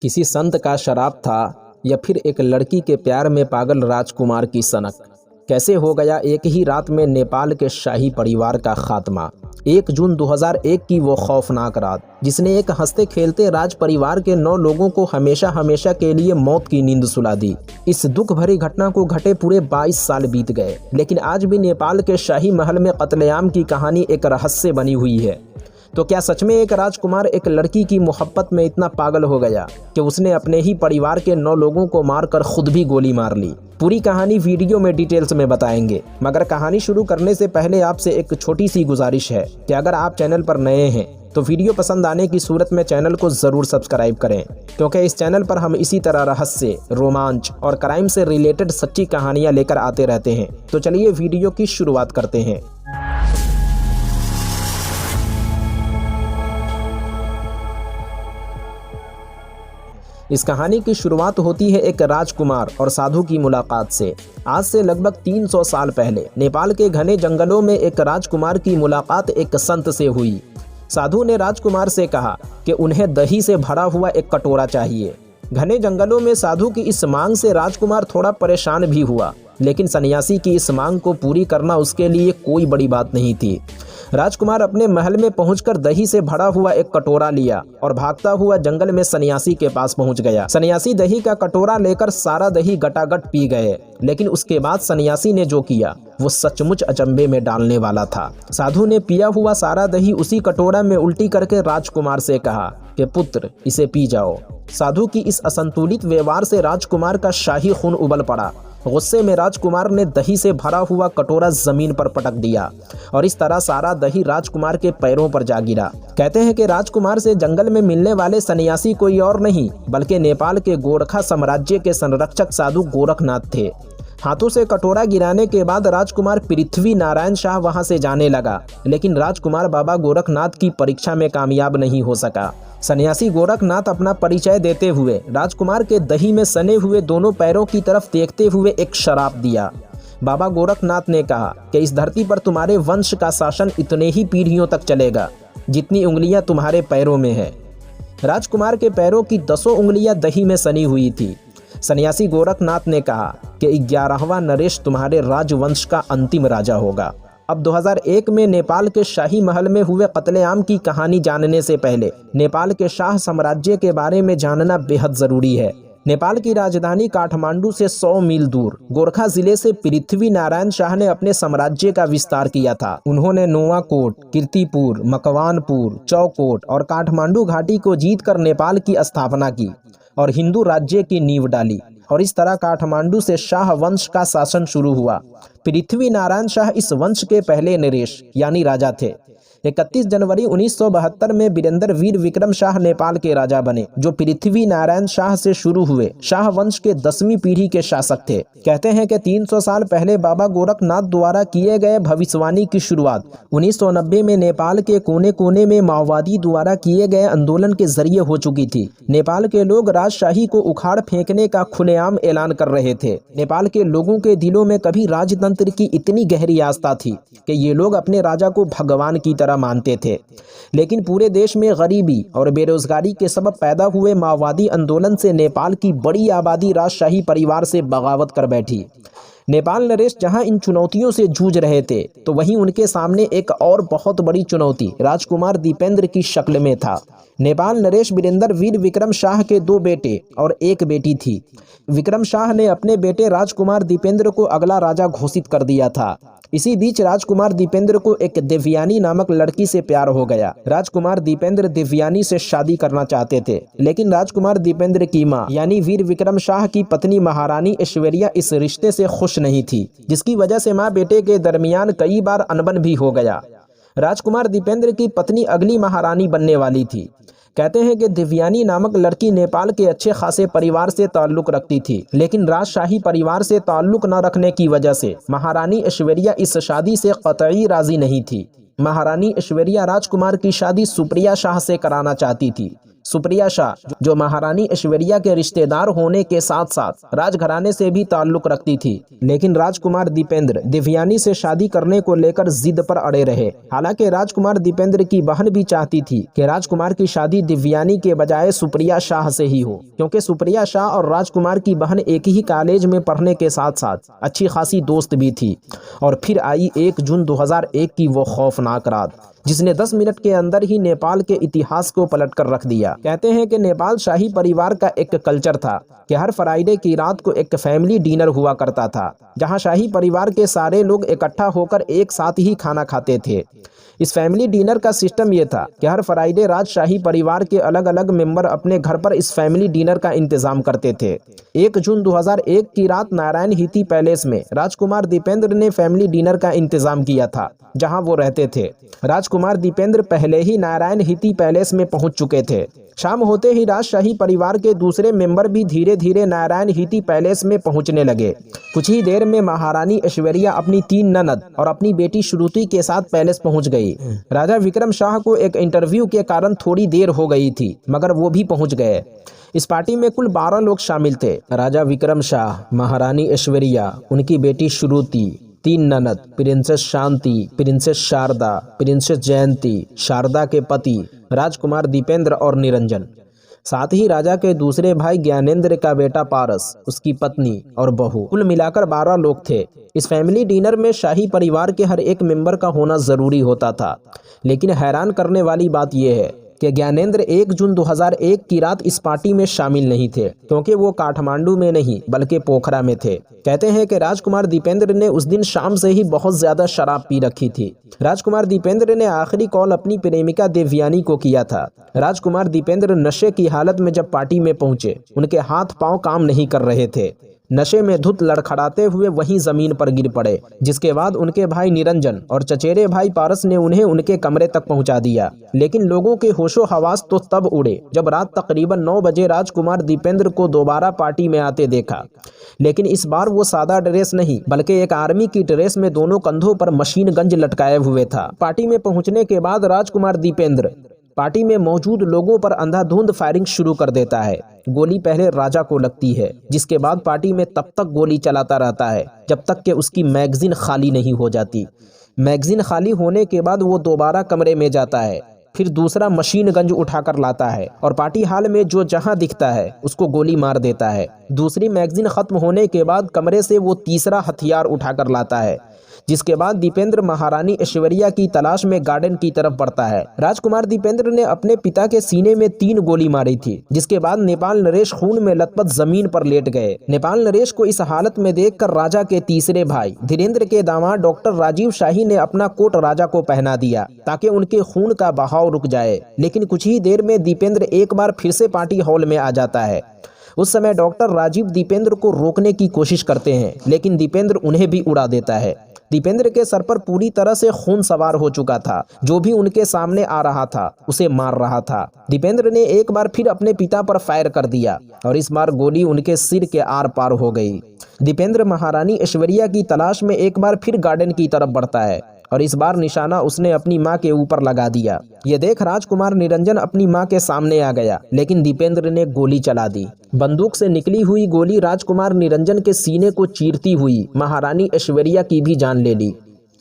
किसी संत का शराब था या फिर एक लड़की के प्यार में पागल राजकुमार की सनक। कैसे हो गया एक ही रात में नेपाल के शाही परिवार का खात्मा। 1 जून 2001 की वो खौफनाक रात जिसने एक हंसते खेलते राज परिवार के 9 लोगों को हमेशा हमेशा के लिए मौत की नींद सुला दी। इस दुख भरी घटना को घटे पूरे 22 साल बीत गए, लेकिन आज भी नेपाल के शाही महल में कत्लेआम की कहानी एक रहस्य बनी हुई है। तो क्या सच में एक राजकुमार एक लड़की की मोहब्बत में इतना पागल हो गया कि उसने अपने ही परिवार के 9 लोगों को मारकर खुद भी गोली मार ली? पूरी कहानी वीडियो में डिटेल्स में बताएंगे, मगर कहानी शुरू करने से पहले आपसे एक छोटी सी गुजारिश है कि अगर आप चैनल पर नए हैं तो वीडियो पसंद आने की सूरत में चैनल को ज़रूर सब्सक्राइब करें, क्योंकि इस चैनल पर हम इसी तरह रहस्य, रोमांच और क्राइम से रिलेटेड सच्ची कहानियाँ लेकर आते रहते हैं। तो चलिए वीडियो की शुरुआत करते हैं। इस कहानी की शुरुआत होती है एक राजकुमार और साधु की मुलाकात से। आज से लगभग 300 साल पहले नेपाल के घने जंगलों में एक राजकुमार की मुलाकात एक संत से हुई। साधु ने राजकुमार से कहा कि उन्हें दही से भरा हुआ एक कटोरा चाहिए। घने जंगलों में साधु की इस मांग से राजकुमार थोड़ा परेशान भी हुआ, लेकिन सन्यासी की इस मांग को पूरी करना उसके लिए कोई बड़ी बात नहीं थी। राजकुमार अपने महल में पहुंचकर दही से भरा हुआ एक कटोरा लिया और भागता हुआ जंगल में सन्यासी के पास पहुंच गया। सन्यासी दही का कटोरा लेकर सारा दही गटागट पी गए, लेकिन उसके बाद सन्यासी ने जो किया वो सचमुच अचंभे में डालने वाला था। साधु ने पिया हुआ सारा दही उसी कटोरा में उल्टी करके राजकुमार से कहा कि पुत्र, इसे पी जाओ। साधु की इस असंतुलित व्यवहार से राजकुमार का शाही खून उबल पड़ा। गुस्से में राजकुमार ने दही से भरा हुआ कटोरा जमीन पर पटक दिया और इस तरह सारा दही राजकुमार के पैरों पर जा गिरा। कहते हैं कि राजकुमार से जंगल में मिलने वाले सन्यासी कोई और नहीं बल्कि नेपाल के गोरखा साम्राज्य के संरक्षक साधु गोरखनाथ थे। हाथों से कटोरा गिराने के बाद राजकुमार पृथ्वी नारायण शाह वहां से जाने लगा, लेकिन राजकुमार बाबा गोरखनाथ की परीक्षा में कामयाब नहीं हो सका। सन्यासी गोरखनाथ अपना परिचय देते हुए राजकुमार के दही में सने हुए दोनों पैरों की तरफ देखते हुए एक श्राप दिया। बाबा गोरखनाथ ने कहा कि इस धरती पर तुम्हारे वंश का शासन इतने ही पीढ़ियों तक चलेगा जितनी उंगलियां तुम्हारे पैरों में है। राजकुमार के पैरों की 10 उंगलियां दही में सनी हुई थी। सन्यासी गोरखनाथ ने कहा कि 11वां नरेश तुम्हारे राजवंश का अंतिम राजा होगा। अब 2001 में नेपाल के शाही महल में हुए कत्लेआम की कहानी जानने से पहले नेपाल के शाह साम्राज्य के बारे में जानना बेहद ज़रूरी है। नेपाल की राजधानी काठमांडू से 100 मील दूर गोरखा जिले से पृथ्वी नारायण शाह ने अपने साम्राज्य का विस्तार किया था। उन्होंने नोवाकोट, कीर्तिपुर, मकवानपुर, चौकोट और काठमांडू घाटी को जीतकर नेपाल की स्थापना की और हिंदू राज्य की नींव डाली, और इस तरह काठमांडू से शाह वंश का शासन शुरू हुआ। पृथ्वी नारायण शाह इस वंश के पहले नरेश यानी राजा थे। 31 जनवरी 1972 में वीरेंद्र वीर विक्रम शाह नेपाल के राजा बने, जो पृथ्वी नारायण शाह से शुरू हुए शाह वंश के 10वीं पीढ़ी के शासक थे। कहते हैं कि 300 साल पहले बाबा गोरखनाथ द्वारा किए गए भविष्यवाणी की शुरुआत 1990 में नेपाल के कोने कोने में माओवादी द्वारा किए गए आंदोलन के जरिए हो चुकी थी। नेपाल के लोग राजशाही को उखाड़ फेंकने का खुलेआम ऐलान कर रहे थे। नेपाल के लोगों के दिलों में कभी राजतंत्र की इतनी गहरी आस्था थी कि ये लोग अपने राजा को भगवान की तरह मानते थे। लेकिन पूरे देश में गरीबी और बेरोजगारी के सबब पैदा हुए माओवादी आंदोलन से नेपाल की बड़ी आबादी राजशाही परिवार से बगावत कर बैठी। नेपाल नरेश जहां इन चुनौतियों से जूझ रहे थे, तो वहीं उनके सामने एक और बहुत बड़ी चुनौती राजकुमार दीपेंद्र की शक्ल में था। नेपाल नरेश वीरेंद्र वीर विक्रम शाह के 2 बेटे और 1 बेटी थी। विक्रम शाह ने अपने बेटे राजकुमार दीपेंद्र को अगला राजा घोषित कर दिया था। इसी बीच राजकुमार दीपेंद्र को एक देवयानी नामक लड़की से प्यार हो गया। राजकुमार दीपेंद्र देवयानी से शादी करना चाहते थे, लेकिन राजकुमार दीपेंद्र की मां यानी वीर विक्रम शाह की पत्नी महारानी ऐश्वर्या इस रिश्ते से खुश नहीं थी, जिसकी वजह से मां बेटे के दरमियान कई बार अनबन भी हो गया। राजकुमार दीपेंद्र की पत्नी अगली महारानी बनने वाली थी। कहते हैं कि देवयानी नामक लड़की नेपाल के अच्छे खासे परिवार से ताल्लुक रखती थी, लेकिन राजशाही परिवार से ताल्लुक न रखने की वजह से महारानी ऐश्वर्या इस शादी से कतई राजी नहीं थी। महारानी ऐश्वर्या राजकुमार की शादी सुप्रिया शाह से कराना चाहती थी, सुप्रिया शाह, जो महारानी ऐश्वर्या के रिश्तेदार होने के साथ साथ राजघराने से भी ताल्लुक रखती थी, लेकिन राजकुमार दीपेंद्र देवयानी से शादी करने को लेकर जिद पर अड़े रहे। हालांकि राजकुमार दीपेंद्र की बहन भी चाहती थी कि राजकुमार की शादी दिव्यानी के बजाय सुप्रिया शाह से ही हो, क्योंकि सुप्रिया शाह और राजकुमार की बहन एक ही कॉलेज में पढ़ने के साथ साथ अच्छी खासी दोस्त भी थी। और फिर आई 1 जून 2001 की वो खौफनाक रात, जिसने 10 मिनट के अंदर ही नेपाल के इतिहास को पलट कर रख दिया। कहते हैं कि नेपाल शाही परिवार का एक कल्चर था कि हर फ्राइडे की रात को एक फैमिली डिनर हुआ करता था, जहां शाही परिवार के सारे लोग इकट्ठा होकर एक साथ ही खाना खाते थे। इस फैमिली डिनर का सिस्टम ये था कि हर फ्राइडे रात शाही परिवार के अलग अलग मेंबर अपने घर पर इस फैमिली डिनर का इंतजाम करते थे। 1 जून 2001 की रात नारायण हीथी पैलेस में राजकुमार दीपेंद्र ने फैमिली डिनर का इंतजाम किया था, जहां वो रहते थे। राजकुमार दीपेंद्र पहले ही नारायण हीथी पैलेस में पहुंच चुके थे। शाम होते ही राजशाही परिवार के दूसरे मेंबर भी धीरे धीरे नारायण हीथी पैलेस में पहुंचने लगे। कुछ ही देर में महारानी ऐश्वर्या अपनी 3 ननद और अपनी बेटी श्रुति के साथ पैलेस पहुंच गई। राजा विक्रम शाह को एक इंटरव्यू के कारण थोड़ी देर हो गई थी, मगर वो भी पहुंच गए। इस पार्टी में कुल 12 लोग शामिल थे। राजा विक्रम शाह, महारानी ऐश्वर्या, उनकी बेटी श्रुति, 3 ननद, प्रिंसेस शांति, प्रिंसेस शारदा, प्रिंसेस जयंती, शारदा के पति राजकुमार दीपेंद्र और निरंजन, साथ ही राजा के दूसरे भाई ज्ञानेंद्र का बेटा पारस, उसकी पत्नी और बहू, कुल मिलाकर 12 लोग थे। इस फैमिली डिनर में शाही परिवार के हर एक मेंबर का होना जरूरी होता था, लेकिन हैरान करने वाली बात यह है कि ज्ञानेंद्र 1 जून 2001 की रात इस पार्टी में शामिल नहीं थे, क्योंकि वो काठमांडू में नहीं बल्कि पोखरा में थे। कहते हैं कि राजकुमार दीपेंद्र ने उस दिन शाम से ही बहुत ज्यादा शराब पी रखी थी। राजकुमार दीपेंद्र ने आखिरी कॉल अपनी प्रेमिका देवयानी को किया था। राजकुमार दीपेंद्र नशे की हालत में जब पार्टी में पहुंचे, उनके हाथ पांव काम नहीं कर रहे थे। नशे में धुत लड़खड़ाते हुए वहीं जमीन पर गिर पड़े, जिसके बाद उनके भाई निरंजन और चचेरे भाई पारस ने उन्हें उनके कमरे तक पहुंचा दिया। लेकिन लोगों के होशो हवास तो तब उड़े जब रात तकरीबन 9 बजे राजकुमार दीपेंद्र को दोबारा पार्टी में आते देखा। लेकिन इस बार वो सादा ड्रेस नहीं बल्कि एक आर्मी की ड्रेस में दोनों कंधों पर मशीन गन लटकाए हुए था। पार्टी में पहुंचने के बाद राजकुमार दीपेंद्र पार्टी में मौजूद लोगों पर अंधाधुंध फायरिंग शुरू कर देता है। गोली पहले राजा को लगती है, जिसके बाद पार्टी में तब तक गोली चलाता रहता है जब तक कि उसकी मैगजीन खाली नहीं हो जाती। मैगजीन खाली होने के बाद वो दोबारा कमरे में जाता है, फिर दूसरा मशीन गन उठाकर लाता है और पार्टी हॉल में जो जहां दिखता है उसको गोली मार देता है। दूसरी मैगजीन खत्म होने के बाद कमरे से वो तीसरा हथियार उठाकर लाता है, जिसके बाद दीपेंद्र महारानी ऐश्वर्या की तलाश में गार्डन की तरफ बढ़ता है। राजकुमार दीपेंद्र ने अपने पिता के सीने में 3 गोली मारी थी, जिसके बाद नेपाल नरेश खून में लथपथ जमीन पर लेट गए। नेपाल नरेश को इस हालत में देखकर राजा के तीसरे भाई धीरेन्द्र के दामाद डॉक्टर राजीव शाही ने अपना कोट राजा को पहना दिया ताकि उनके खून का बहाव रुक जाए। लेकिन कुछ ही देर में दीपेंद्र एक बार फिर से पार्टी हॉल में आ जाता है। उस समय डॉक्टर राजीव दीपेंद्र को रोकने की कोशिश करते हैं, लेकिन दीपेंद्र उन्हें भी उड़ा देता है। दीपेंद्र के सर पर पूरी तरह से खून सवार हो चुका था। जो भी उनके सामने आ रहा था उसे मार रहा था। दीपेंद्र ने एक बार फिर अपने पिता पर फायर कर दिया और इस बार गोली उनके सिर के आर पार हो गई। दीपेंद्र महारानी ऐश्वर्या की तलाश में एक बार फिर गार्डन की तरफ बढ़ता है और इस बार निशाना उसने अपनी मां के ऊपर लगा दिया। ये देख राजकुमार निरंजन अपनी मां के सामने आ गया, लेकिन दीपेंद्र ने गोली चला दी। बंदूक से निकली हुई गोली राजकुमार निरंजन के सीने को चीरती हुई महारानी ऐश्वर्या की भी जान ले ली।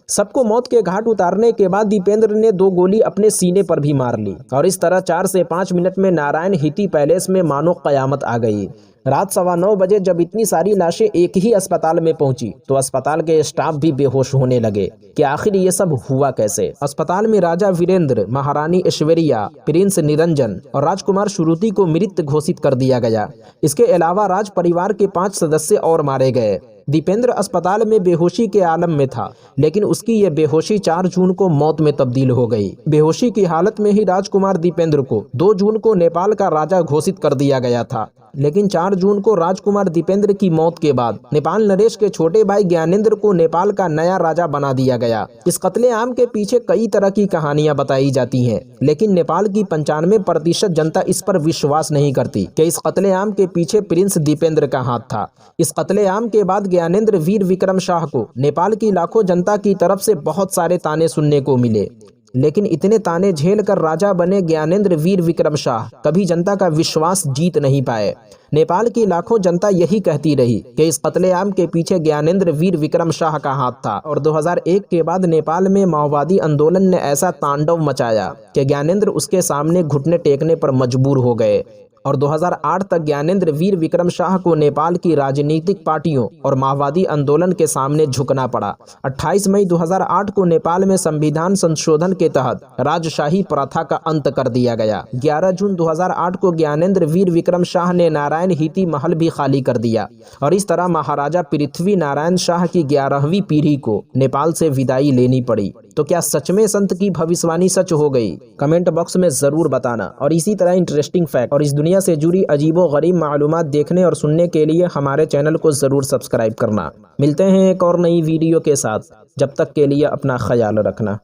सबको मौत के घाट उतारने के बाद दीपेंद्र ने 2 गोली अपने सीने पर भी मार ली और इस तरह 4 से 5 मिनट में नारायण हीथी पैलेस में मानो कयामत आ गई। रात 9:15 बजे जब इतनी सारी लाशें एक ही अस्पताल में पहुंची तो अस्पताल के स्टाफ भी बेहोश होने लगे कि आखिर ये सब हुआ कैसे। अस्पताल में राजा वीरेंद्र, महारानी ऐश्वर्या, प्रिंस निरंजन और राजकुमार श्रुति को मृत घोषित कर दिया गया। इसके अलावा राज परिवार के 5 सदस्य और मारे गए। दीपेंद्र अस्पताल में बेहोशी के आलम में था, लेकिन उसकी यह बेहोशी 4 जून को मौत में तब्दील हो गई। बेहोशी की हालत में ही राजकुमार दीपेंद्र को 2 जून को नेपाल का राजा घोषित कर दिया गया था, लेकिन 4 जून को राजकुमार दीपेंद्र की मौत के बाद नेपाल नरेश के छोटे भाई ज्ञानेंद्र को नेपाल का नया राजा बना दिया गया। इस कत्लेआम के पीछे कई तरह की कहानियां बताई जाती हैं, लेकिन नेपाल की 95% जनता इस पर विश्वास नहीं करती कि इस कत्लेआम के पीछे प्रिंस दीपेंद्र का हाथ था। इस कत्लेआम के बाद ज्ञानेंद्र वीर विक्रम शाह को नेपाल की लाखों जनता की तरफ से बहुत सारे ताने सुनने को मिले। लेकिन इतने ताने झेल कर राजा बने ज्ञानेंद्र वीर विक्रम शाह कभी जनता का विश्वास जीत नहीं पाए। नेपाल की लाखों जनता यही कहती रही कि इस कत्लेआम के पीछे ज्ञानेंद्र वीर विक्रम शाह का हाथ था। और 2001 के बाद नेपाल में माओवादी आंदोलन ने ऐसा तांडव मचाया कि ज्ञानेंद्र उसके सामने घुटने टेकने पर मजबूर हो गए। और 2008 तक ज्ञानेंद्र वीर विक्रम शाह को नेपाल की राजनीतिक पार्टियों और माओवादी आंदोलन के सामने झुकना पड़ा। 28 मई 2008 को नेपाल में संविधान संशोधन के तहत राजशाही प्रथा का अंत कर दिया गया। 11 जून 2008 को ज्ञानेंद्र वीर विक्रम शाह ने नारायण हीती महल भी खाली कर दिया और इस तरह महाराजा पृथ्वी नारायण शाह की 11वीं पीढ़ी को नेपाल से विदाई लेनी पड़ी। तो क्या सच में संत की भविष्यवाणी सच हो गई? कमेंट बॉक्स में जरूर बताना। और इसी तरह इंटरेस्टिंग फैक्ट और इस दुनिया से जुड़ी अजीबो गरीब मालूमात देखने और सुनने के लिए हमारे चैनल को जरूर सब्सक्राइब करना। मिलते हैं एक और नई वीडियो के साथ, जब तक के लिए अपना ख्याल रखना।